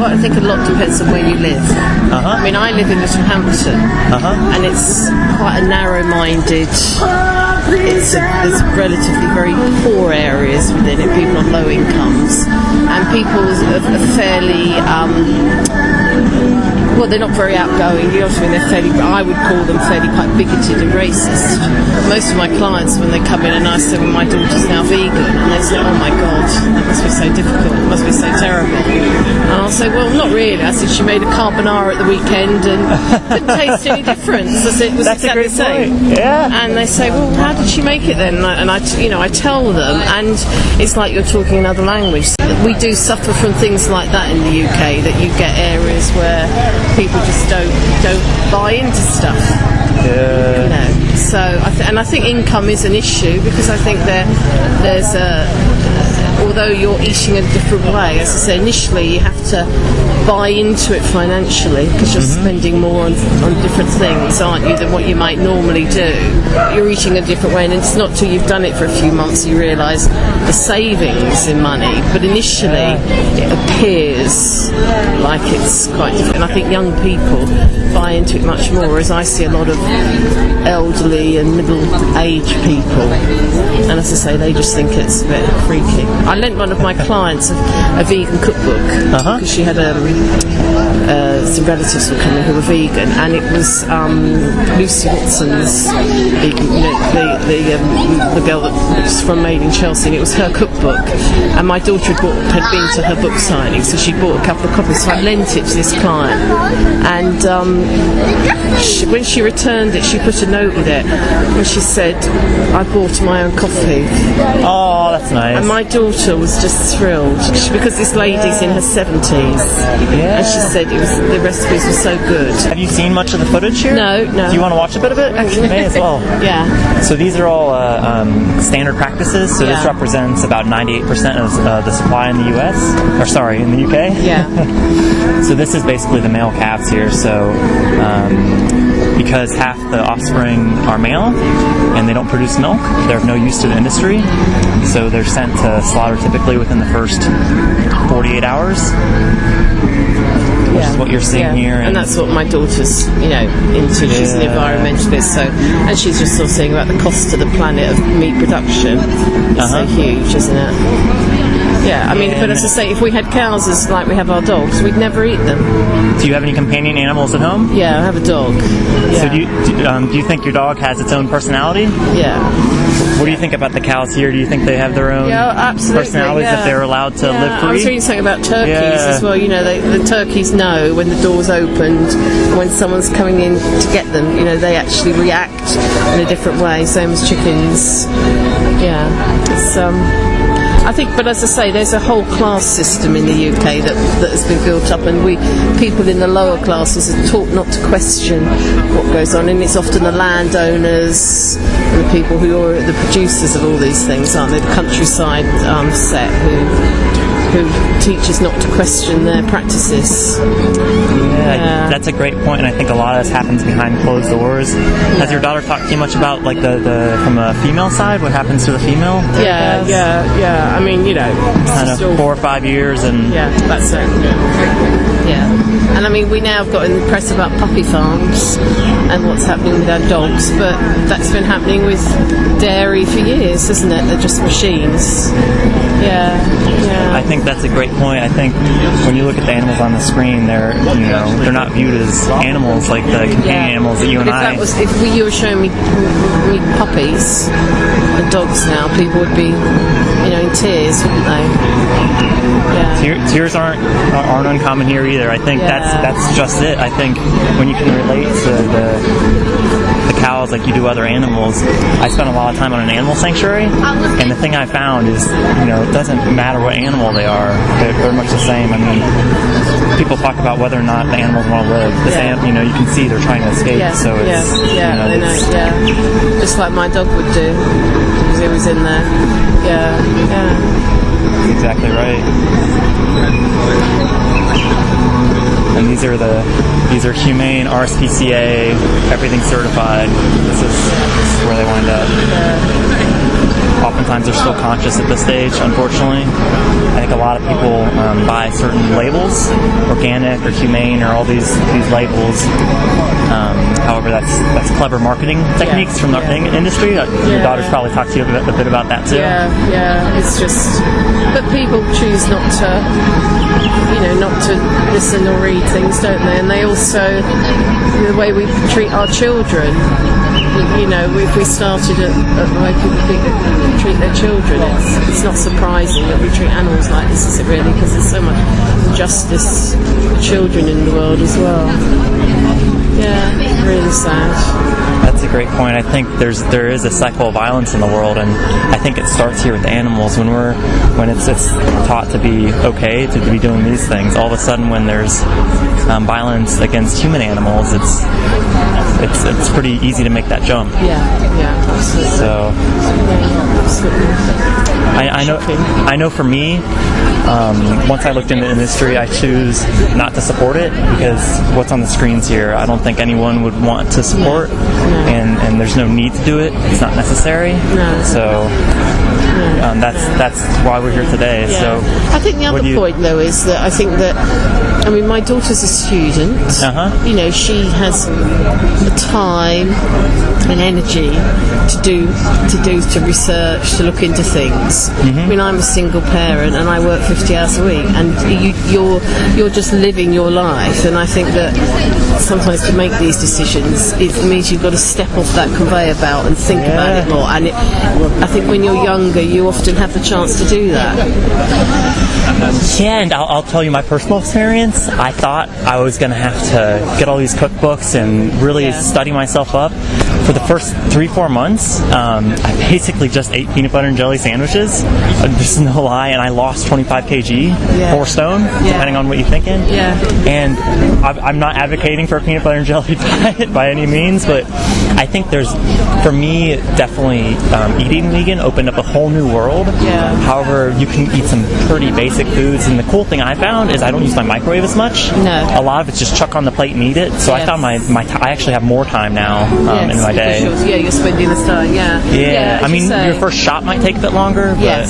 Well, I think a lot depends on where you live. I mean, I live in Little Hampton, and it's quite a narrow-minded. There's relatively very poor areas within it, people on low incomes, and people are fairly. Well, they're not very outgoing. You know what I mean? They're fairly, I would call them fairly quite bigoted and racist. Most of my clients, when they come in and I say, well, my daughter's now vegan, and they say, oh my God, that must be so difficult, it must be so terrible. And I'll say, well, not really. I said, she made a carbonara at the weekend and didn't taste any difference. I said, it was exactly the same. Yeah. And they say, well, how did she make it then? And I tell them, and it's like you're talking another language. We do suffer from things like that in the UK, that you get areas where people just don't buy into stuff. Yeah. You know. So I think income is an issue, because I think there's although you're eating a different way, as I say, initially you have to buy into it financially, because you're spending more on different things, aren't you, than what you might normally do. You're eating a different way, and it's not till you've done it for a few months you realise the savings in money, but initially it appears like it's quite different. And I think young people buy into it much more, as I see a lot of elderly and middle-aged people, and as I say, they just think it's a bit freaky. I lent one of my clients a vegan cookbook, because she had some relatives were coming who were vegan, and it was Lucy Watson's vegan, the girl that was from Made in Chelsea, and it was her cookbook, and my daughter had been to her book signing, so she bought a couple of copies, so I lent it to this client, and when she returned it, she put a note with it, and she said, I bought my own coffee. Oh, that's nice. And my daughter was just thrilled, because this lady's in her 70s, and she said the recipes were so good. Have you seen much of the footage here? No. Do you want to watch a bit of it? Actually, may as well. Yeah. So these are all standard practices. So this represents about 98% of the supply in the U.S. Or sorry, in the UK. Yeah. So this is basically the male calves here. So because half the offspring are male and they don't produce milk, they're of no use to the industry. So they're sent to slaughter typically within the first 48 hours. Which is what you're seeing here. And that's what my daughter's, into. She's an environmentalist, and she's just sort of saying about the cost to the planet of meat production. It's so huge, isn't it? Yeah, I mean, but as I say, if we had cows as like we have our dogs, we'd never eat them. Do you have any companion animals at home? Yeah, I have a dog. Yeah. So do you think your dog has its own personality? Yeah. What do you think about the cows here? Do you think they have their own personalities if they're allowed to live free? I was reading something about turkeys as well. The turkeys know when the door's opened, when someone's coming in to get them. They actually react in a different way, same as chickens. Yeah, it's I think, but as I say, there's a whole class system in the UK that has been built up, and people in the lower classes are taught not to question what goes on, and it's often the landowners and the people who are the producers of all these things, aren't they? The countryside set who teaches not to question their practices. Yeah, that's a great point, and I think a lot of this happens behind closed doors. Has your daughter talked to you much about, like, the from a female side, what happens to the female? Yeah. I mean, kind of 4 or 5 years, and that's it. Yeah, and I mean, we now have got in the press about puppy farms and what's happening with our dogs, but that's been happening with dairy for years, isn't it? They're just machines. Yeah. I think that's a great point. I think when you look at the animals on the screen, they're not viewed as animals like the companion animals that you and I. If you were showing me puppies and dogs now, people would be, in tears, wouldn't they? Yeah. Tears aren't uncommon here either. I think that's just it. I think when you can relate to the cows like you do other animals. I spent a lot of time on an animal sanctuary, and the thing I found is, it doesn't matter what animal they are, they're much the same. I mean, people talk about whether or not the animals want to live. You can see they're trying to escape. So it's just like my dog would do because he was in there. That's exactly right. And these are humane, RSPCA, everything certified. This is where they wind up. oftentimes are still conscious at this stage, unfortunately. I think a lot of people buy certain labels, organic or humane or all these labels. However, that's clever marketing techniques from the industry. Your daughter's probably talked to you a bit about that too. Yeah. It's just, but people choose not to listen or read things, don't they? And they also, the way we treat our children. If we started at the way people treat their children, it's not surprising that we treat animals like this, is it really? Because there's so much injustice for children in the world as well. Yeah, really sad. That's a great point. I think there is a cycle of violence in the world, and I think it starts here with animals. When it's taught to be okay to be doing these things, all of a sudden when there's violence against human animals, it's pretty easy to make that jump. Yeah, absolutely. So, absolutely. I know for me, once I looked into the industry, I choose not to support it because what's on the screens here, I don't think anyone would want to support, and there's no need to do it. It's not necessary. No. So that's why we're here today. Yeah. So I think the other point, though, is that I think that my daughter's a student. She has the time and energy to research, to look into things. I'm a single parent and I work 50 hours a week, and you're just living your life. And I think that sometimes to make these decisions, it means you've got to step off that conveyor belt and think about it more. And I think when you're younger, you often have the chance to do that. And I'll tell you my personal experience. I thought I was going to have to get all these cookbooks and really study myself up. For the first 3-4 months, I basically just ate peanut butter and jelly sandwiches. There's no lie, and I lost 25 kg, 4 stone, depending on what you're thinking. And I'm not advocating for a peanut butter and jelly diet by any means, but I think for me, definitely eating vegan opened up a whole new world. However, you can eat some pretty basic foods, and the cool thing I found is I don't use my microwave as much. No. A lot of it's just chuck on the plate and eat it. So I found I actually have more time now in my day. You're spending this time. Yeah. I mean, your first shot might take a bit longer. But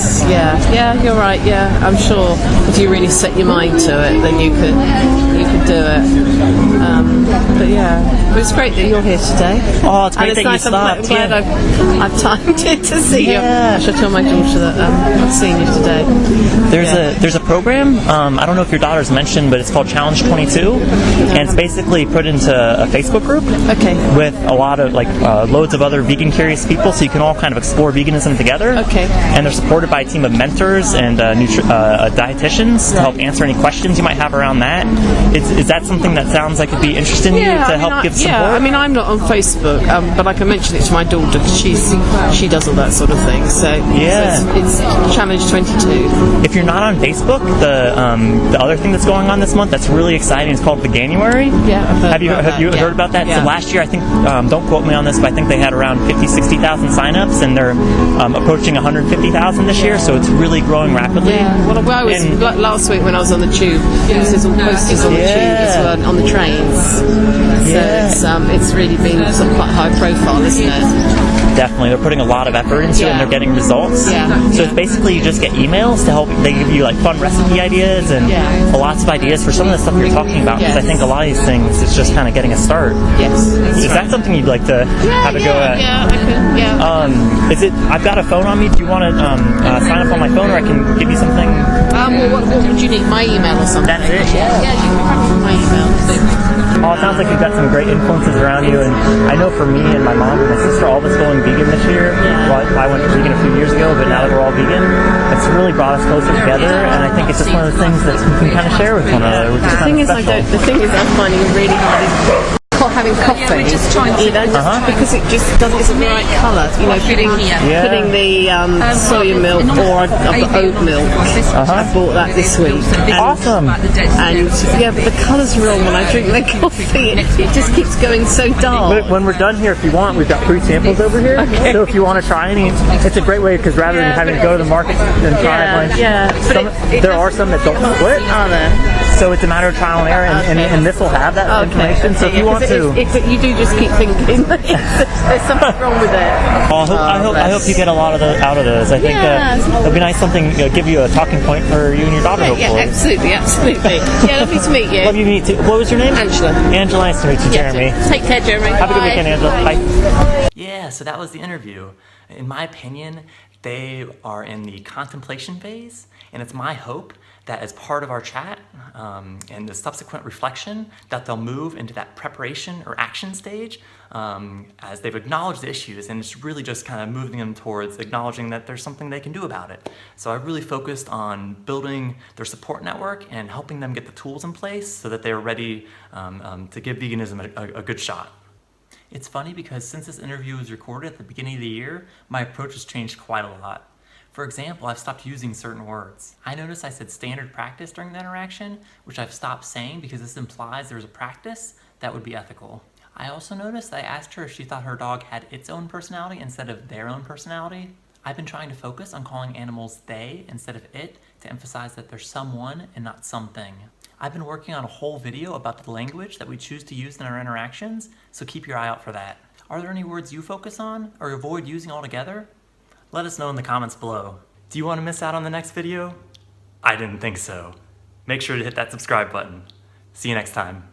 You're right. Yeah, I'm sure if you really set your mind to it, then you could do it. But it's great that you're here today. Oh, it's great and that nice. you stopped. I'm glad I've timed it to see you. I should tell my daughter that I've seen you today. There's a program. I don't know if your daughter's mentioned, but it's called Challenge 22, and it's basically put into a Facebook group. With a lot of loads of other vegan curious people, so you can all kind of explore veganism together. And they're supported by a team of mentors and dietitians to help answer any questions you might have around that. Is that something that sounds like it'd be interesting to you to help give support? I'm not on Facebook, but I can mention it to my daughter because she does all that sort of thing. So it's Challenge 22. If you're not on Facebook, the other thing that's going on this month that's really exciting is called Veganuary. Have you heard about that? So last year, I think, don't quote me on this, but I think they had around 50,000-60,000 signups, and they're approaching 150,000 this year. So it's really growing rapidly. Well, I was last week when I was on the tube. There's all posters on the tube as well, on the trains. So it's really been quite high profile, isn't it? Definitely, they're putting a lot of effort into it, and they're getting results. So it's basically you just get emails to help. They give you fun recipe ideas and lots of ideas for some of the stuff you're talking about. Because I think a lot of these things, it's just kind of getting a start. Is that something you'd like to have a go at? I could. I've got a phone on me. Do you want to sign up on my phone, or I can give you something? What would you need? My email or something? That's it. Yeah, you can probably my email. It sounds like you've got some great influences around you, and I know for me and my mom and my sister, all of us going vegan this year. Well, I went vegan a few years ago, but now that we're all vegan, it's really brought us closer together, and I think it's just one of the things that we can kind of share with one another. The thing is, I'm finding it really hard is having coffee either, because it just isn't the right colour. Putting the soya milk, or I've got oat milk. I bought that this week. Awesome. And but the colour's wrong when I drink the coffee. It just keeps going so dark. But when we're done here, if you want, we've got free samples over here. So if you want to try any, it's a great way, because rather than having to go to the market and try a bunch, there are some that don't split. Are there? So it's a matter of trial and error, and this will have that information. So if you want to, you do just keep thinking there's something wrong with it. I hope you get a lot out of those. I think it'll be nice, something give you a talking point for you and your daughter. Hopefully. Yeah, absolutely. Yeah, lovely to meet you. Love you to meet you. What was your name? Angela. Angela, nice to meet you, Jeremy. Take care, Jeremy. Have a good weekend, Angela. Bye. Yeah, so that was the interview. In my opinion, they are in the contemplation phase, and it's my hope that as part of our chat and the subsequent reflection, that they'll move into that preparation or action stage as they've acknowledged the issues, and it's really just kind of moving them towards acknowledging that there's something they can do about it. So I really focused on building their support network and helping them get the tools in place so that they're ready to give veganism a good shot. It's funny because since this interview was recorded at the beginning of the year, my approach has changed quite a lot. For example, I've stopped using certain words. I noticed I said standard practice during the interaction, which I've stopped saying because this implies there's a practice that would be ethical. I also noticed that I asked her if she thought her dog had its own personality instead of their own personality. I've been trying to focus on calling animals they instead of it to emphasize that they're someone and not something. I've been working on a whole video about the language that we choose to use in our interactions, so keep your eye out for that. Are there any words you focus on or avoid using altogether? Let us know in the comments below. Do you want to miss out on the next video? I didn't think so. Make sure to hit that subscribe button. See you next time.